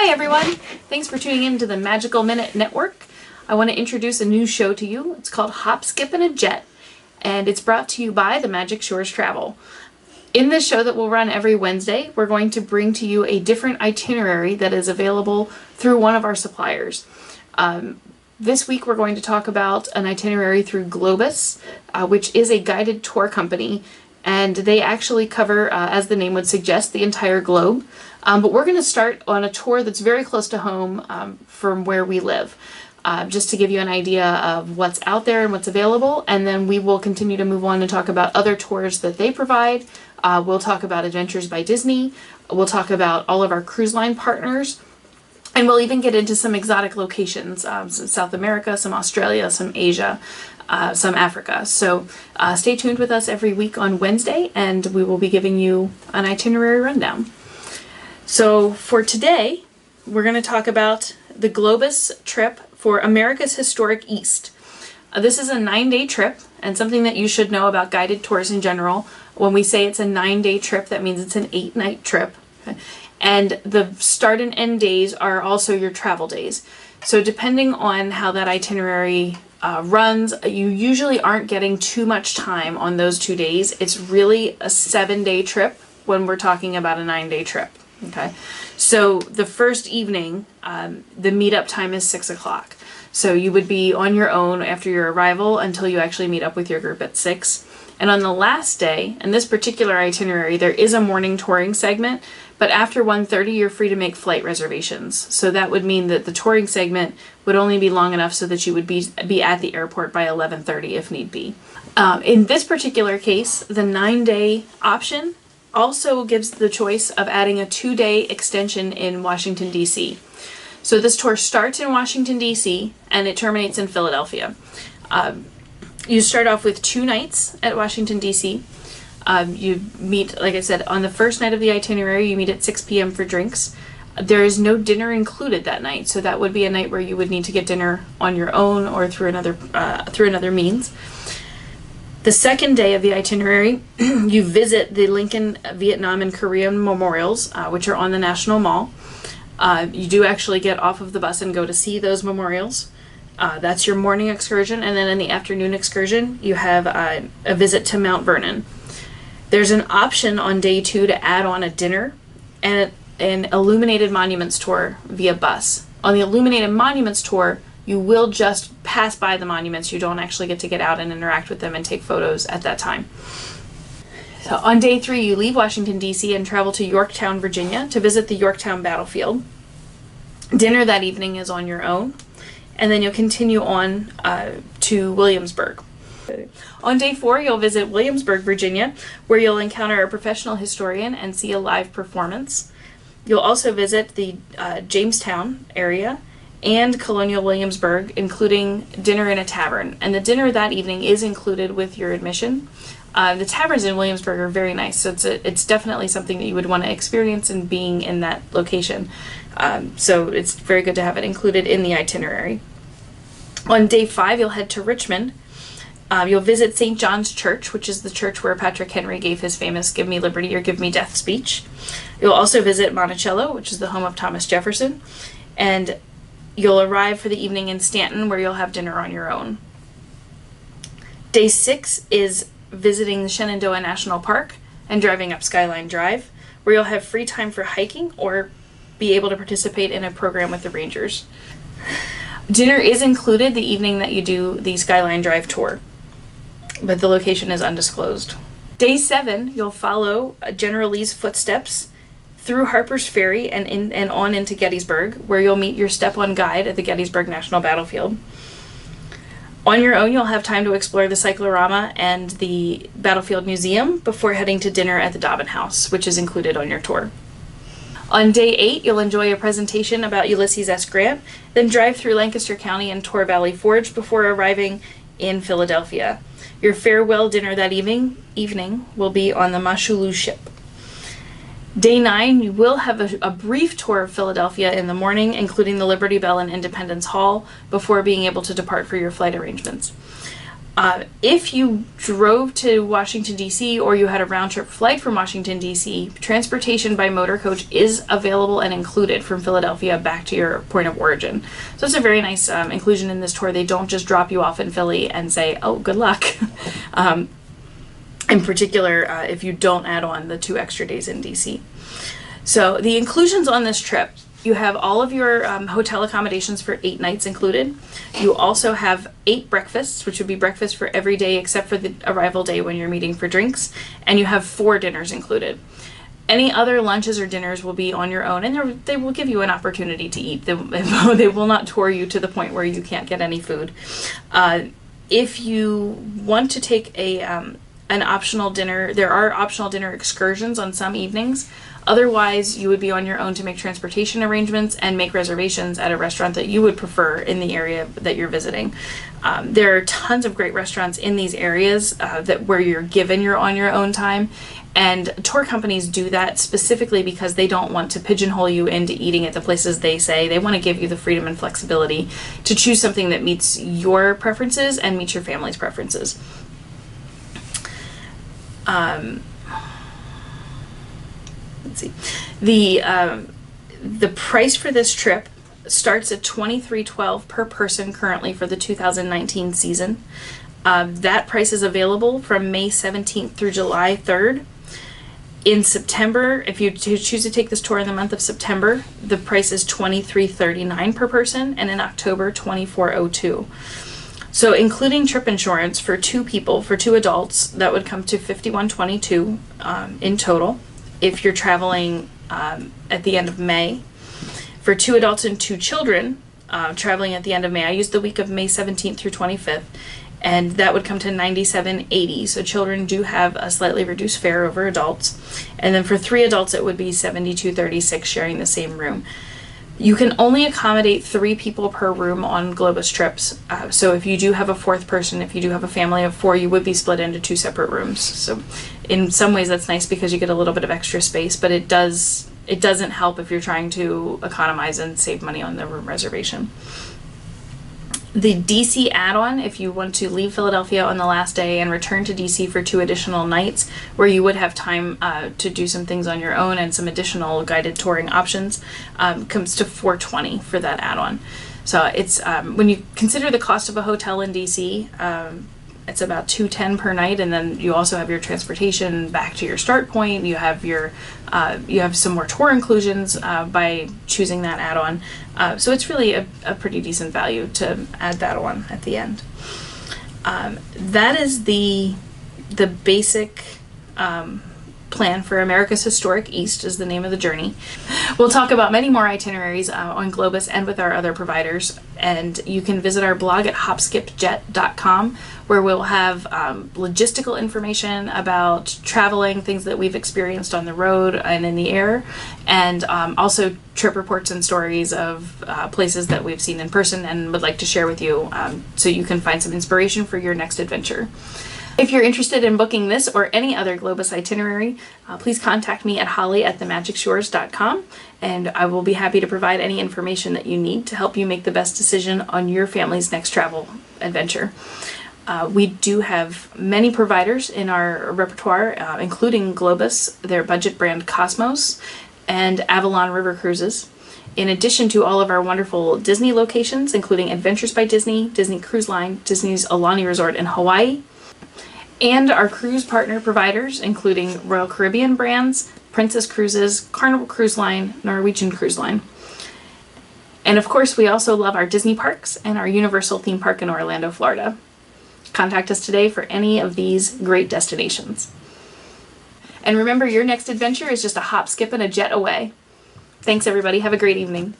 Hi everyone! Thanks for tuning in to the Magical Minute Network. I want to introduce a new show to you. It's called Hop, Skip, and a Jet, and it's brought to you by the Magic Shores Travel. In this show that will run every Wednesday, we're going to bring to you a different itinerary that is available through one of our suppliers. This week we're going to talk about an itinerary through Globus, which is a guided tour company, and they actually cover, as the name would suggest, the entire globe. But we're going to start on a tour that's very close to home from where we live, just to give you an idea of what's out there and what's available, and then we will continue to move on and talk about other tours that they provide. We'll talk about Adventures by Disney, we'll talk about all of our cruise line partners, and we'll even get into some exotic locations, some South America, some Australia, some Asia, some Africa. So stay tuned with us every week on Wednesday, and we will be giving you an itinerary rundown. So for today, we're going to talk about the Globus trip for America's Historic East. This is a 9-day trip, and something that you should know about guided tours in general. When we say it's a 9-day trip, that means it's an 8-night trip. Okay? And the start and end days are also your travel days. So depending on how that itinerary runs, you usually aren't getting too much time on those 2 days. It's really a 7-day trip when we're talking about a 9-day trip. Okay, so the first evening, the meetup time is 6 o'clock. So you would be on your own after your arrival until you actually meet up with your group at 6. And on the last day, in this particular itinerary, there is a morning touring segment, but after 1:30 you're free to make flight reservations. So that would mean that the touring segment would only be long enough so that you would be at the airport by 11:30 if need be. In this particular case, the 9-day option also gives the choice of adding a 2-day extension in Washington, D.C. So this tour starts in Washington, D.C. and it terminates in Philadelphia. You start off with 2 nights at Washington, D.C. You meet, like I said, on the first night of the itinerary, you meet at 6 p.m. for drinks. There is no dinner included that night, so that would be a night where you would need to get dinner on your own or through another means. The second day of the itinerary, you visit the Lincoln, Vietnam, and Korean memorials, which are on the National Mall. You do actually get off of the bus and go to see those memorials. That's your morning excursion, and then in the afternoon excursion, you have a visit to Mount Vernon. There's an option on day 2 to add on a dinner and an illuminated monuments tour via bus. On the illuminated monuments tour, you will just pass by the monuments. You don't actually get to get out and interact with them and take photos at that time. So on day 3, you leave Washington, D.C. and travel to Yorktown, Virginia to visit the Yorktown battlefield. Dinner that evening is on your own, and then you'll continue on to Williamsburg. On day 4, you'll visit Williamsburg, Virginia, where you'll encounter a professional historian and see a live performance. You'll also visit the Jamestown area and Colonial Williamsburg, including dinner in a tavern. And the dinner that evening is included with your admission. The taverns in Williamsburg are very nice, so it's definitely something that you would want to experience in being in that location. So it's very good to have it included in the itinerary. On day 5, you'll head to Richmond. You'll visit St. John's Church, which is the church where Patrick Henry gave his famous "Give me liberty or give me death" speech. You'll also visit Monticello, which is the home of Thomas Jefferson. And you'll arrive for the evening in Stanton, where you'll have dinner on your own. Day 6 is visiting the Shenandoah National Park and driving up Skyline Drive, where you'll have free time for hiking or be able to participate in a program with the rangers. Dinner is included the evening that you do the Skyline Drive tour, but the location is undisclosed. Day 7, you'll follow General Lee's footsteps through Harper's Ferry and on into Gettysburg, where you'll meet your step-on guide at the Gettysburg National Battlefield. On your own, you'll have time to explore the cyclorama and the Battlefield Museum before heading to dinner at the Dobbin House, which is included on your tour. On day 8, you'll enjoy a presentation about Ulysses S. Grant, then drive through Lancaster County and tour Valley Forge before arriving in Philadelphia. Your farewell dinner that evening will be on the Moshulu ship. Day 9, you will have a brief tour of Philadelphia in the morning, including the Liberty Bell and Independence Hall, before being able to depart for your flight arrangements. If you drove to Washington, D.C., or you had a round-trip flight from Washington, D.C., transportation by motor coach is available and included from Philadelphia back to your point of origin. So it's a very nice inclusion in this tour. They don't just drop you off in Philly and say, oh, good luck. In particular, if you don't add on the 2 extra days in D.C. So the inclusions on this trip: you have all of your hotel accommodations for 8 nights included. You also have 8 breakfasts, which would be breakfast for every day except for the arrival day when you're meeting for drinks. And you have 4 dinners included. Any other lunches or dinners will be on your own, and they will give you an opportunity to eat. They will not tour you to the point where you can't get any food. If you want to take an optional dinner, there are optional dinner excursions on some evenings. Otherwise, you would be on your own to make transportation arrangements and make reservations at a restaurant that you would prefer in the area that you're visiting. There are tons of great restaurants in these areas where you're given your on your own time, and tour companies do that specifically because they don't want to pigeonhole you into eating at the places they say. They want to give you the freedom and flexibility to choose something that meets your preferences and meets your family's preferences. Let's see. The price for this trip starts at $23.12 per person currently for the 2019 season. That price is available from May 17th through July 3rd. In September, if you choose to take this tour in the month of September, the price is $23.39 per person, and in October, $24.02. So including trip insurance for 2 people, for 2 adults, that would come to $51.22 in total if you're traveling at the end of May. For 2 adults and 2 children traveling at the end of May, I used the week of May 17th through 25th, and that would come to $97.80. So children do have a slightly reduced fare over adults. And then for 3 adults, it would be $72.36 sharing the same room. You can only accommodate 3 people per room on Globus trips. So if you do have a 4th person, if you do have a family of 4, you would be split into 2 separate rooms. So in some ways that's nice because you get a little bit of extra space, but it doesn't help if you're trying to economize and save money on the room reservation. The DC add-on, if you want to leave Philadelphia on the last day and return to DC for 2 additional nights, where you would have time to do some things on your own and some additional guided touring options, comes to $420 for that add-on. So it's when you consider the cost of a hotel in DC, it's about $210 per night, and then you also have your transportation back to your start point. You have your you have some more tour inclusions by choosing that add-on. So it's really a pretty decent value to add that on at the end. That is the basic plan for America's Historic East is the name of the journey. We'll talk about many more itineraries on Globus and with our other providers, and you can visit our blog at hopskipjet.com, where we'll have logistical information about traveling, things that we've experienced on the road and in the air, and also trip reports and stories of places that we've seen in person and would like to share with you, so you can find some inspiration for your next adventure. If you're interested in booking this or any other Globus itinerary, please contact me at holly@themagicshores.com, and I will be happy to provide any information that you need to help you make the best decision on your family's next travel adventure. We do have many providers in our repertoire, including Globus, their budget brand Cosmos, and Avalon River Cruises. In addition to all of our wonderful Disney locations, including Adventures by Disney, Disney Cruise Line, Disney's Aulani Resort in Hawaii, and our cruise partner providers, including Royal Caribbean brands, Princess Cruises, Carnival Cruise Line, Norwegian Cruise Line. And of course, we also love our Disney parks and our Universal theme park in Orlando, Florida. Contact us today for any of these great destinations. And remember, your next adventure is just a hop, skip, and a jet away. Thanks, everybody. Have a great evening.